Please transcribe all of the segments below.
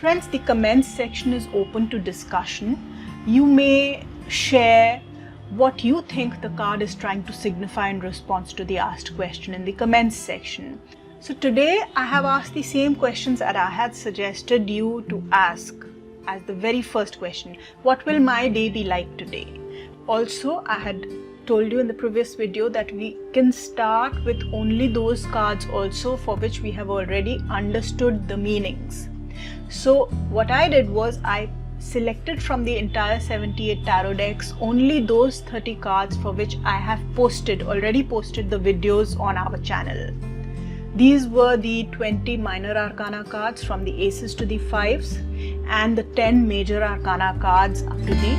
Friends, the comments section is open to discussion. You may share what you think the card is trying to signify in response to the asked question in the comments section. So today I have asked the same questions that I had suggested you to ask as the very first question. What will my day be like today? Also, I had told you in the previous video that we can start with only those cards also for which we have already understood the meanings. So what I did was I selected from the entire 78 tarot decks only those 30 cards for which I have already posted the videos on our channel. These were the 20 minor arcana cards from the aces to the fives and the 10 major arcana cards up to the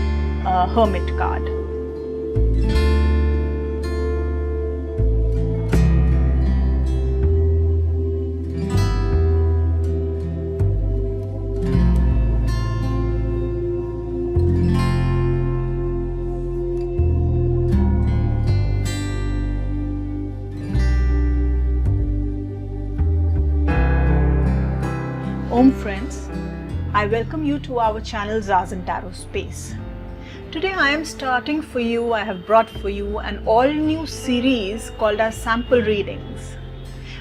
hermit card. Om friends, I welcome you to our channel Zazen Tarot Space. Today I have brought for you an all-new series called as Sample Readings.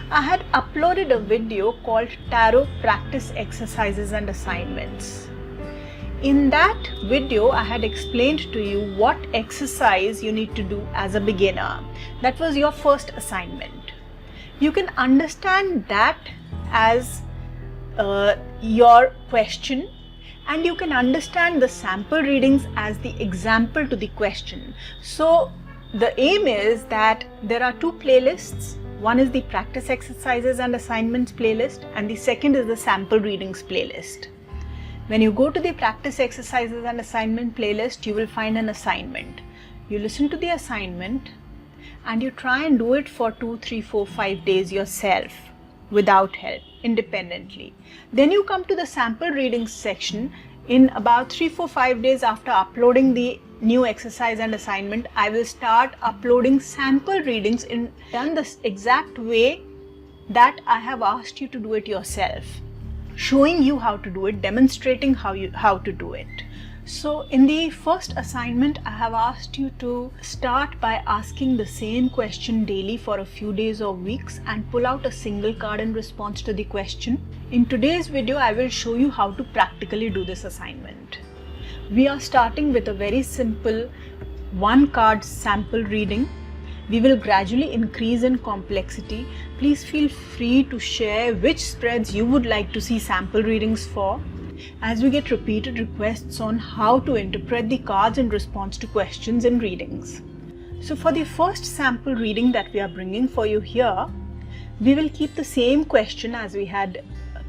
I had uploaded a video called Tarot Practice Exercises and Assignments. In that video, I had explained to you what exercise you need to do as a beginner. That was your first assignment. You can understand that as your question, and you can understand the sample readings as the example to the question. So the aim is that there are two playlists. One is the practice exercises and assignments playlist, and the second is the sample readings playlist. When you go to the practice exercises and assignment playlist, you will find an assignment. You listen to the assignment and you try and do it for 2, 3, 4, 5 days yourself without help, independently. Then you come to the sample readings section. In about 3, 4, 5 days after uploading the new exercise and assignment, I will start uploading sample readings in the exact way that I have asked you to do it yourself, showing you how to do it, demonstrating how to do it. So in the first assignment, I have asked you to start by asking the same question daily for a few days or weeks and pull out a single card in response to the question. In today's video, I will show you how to practically do this assignment. We are starting with a very simple one card sample reading. We will gradually increase in complexity. Please feel free to share which spreads you would like to see sample readings for, as we get repeated requests on how to interpret the cards in response to questions in readings. So for the first sample reading that we are bringing for you here, we will keep the same question as we had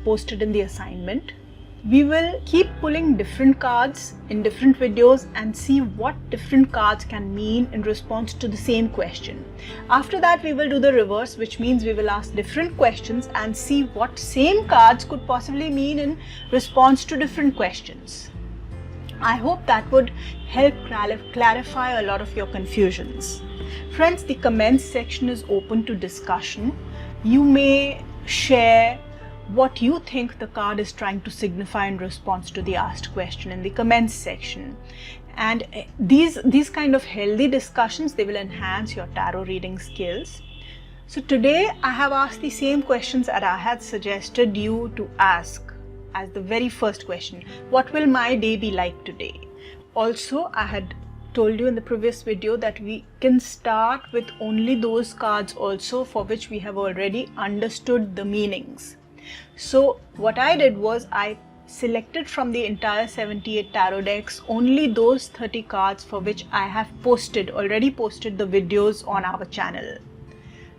posted in the assignment. We will keep pulling different cards in different videos and see what different cards can mean in response to the same question. After that, we will do the reverse, which means we will ask different questions and see what same cards could possibly mean in response to different questions. I hope that would help clarify a lot of your confusions. Friends, the comments section is open to discussion. You may share what you think the card is trying to signify in response to the asked question in the comments section. And these kind of healthy discussions, they will enhance your tarot reading skills. So today I have asked the same questions that I had suggested you to ask as the very first question. What will my day be like today? Also, I had told you in the previous video that we can start with only those cards also for which we have already understood the meanings. So what I did was I selected from the entire 78 tarot decks only those 30 cards for which I have already posted the videos on our channel.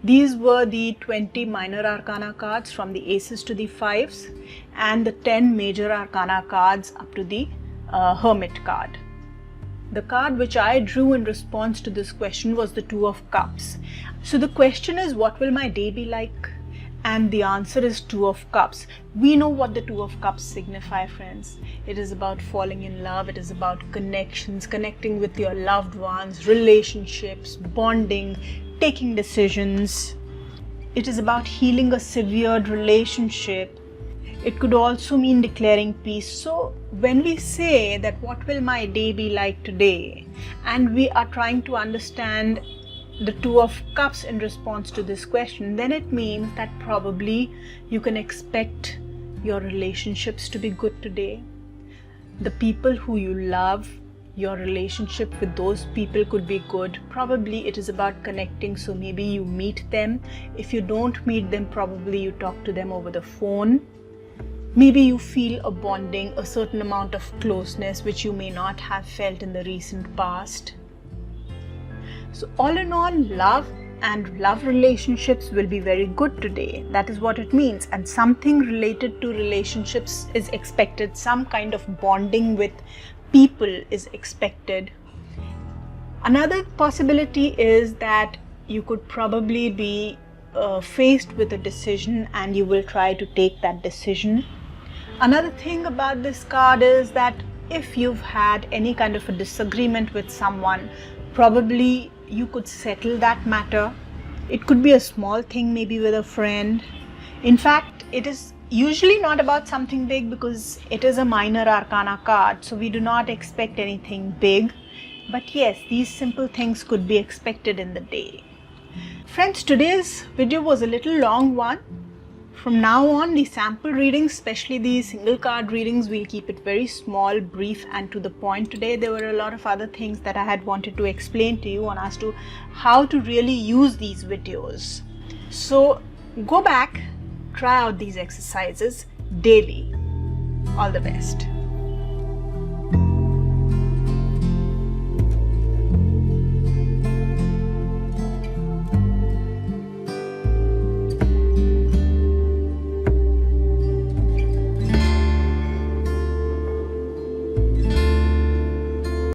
These were the 20 minor arcana cards from the aces to the fives and the 10 major arcana cards up to the hermit card. The card which I drew in response to this question was the Two of Cups. So the question is, what will my day be like? And the answer is Two of Cups. We know what the Two of Cups signify, friends. It is about falling in love. It is about connections, connecting with your loved ones, relationships, bonding, taking decisions. It is about healing a severed relationship. It could also mean declaring peace. So when we say that what will my day be like today, and we are trying to understand the Two of Cups in response to this question, then it means that probably you can expect your relationships to be good today. The people who you love, your relationship with those people could be good. Probably it is about connecting, so maybe you meet them. If you don't meet them, probably you talk to them over the phone. Maybe you feel a bonding, a certain amount of closeness which you may not have felt in the recent past. So all in all, love and love relationships will be very good today. That is what it means. And something related to relationships is expected. Some kind of bonding with people is expected. Another possibility is that you could probably be faced with a decision and you will try to take that decision. Another thing about this card is that if you've had any kind of a disagreement with someone, probably you could settle that matter. It could be a small thing, maybe with a friend. In fact, it is usually not about something big because it is a minor arcana card, so we do not expect anything big. But yes, these simple things could be expected in the day. Friends, today's video was a little long one. From now on, the sample readings, especially the single card readings, we'll keep it very small, brief and to the point. Today there were a lot of other things that I had wanted to explain to you on as to how to really use these videos. So go back, try out these exercises daily. All the best.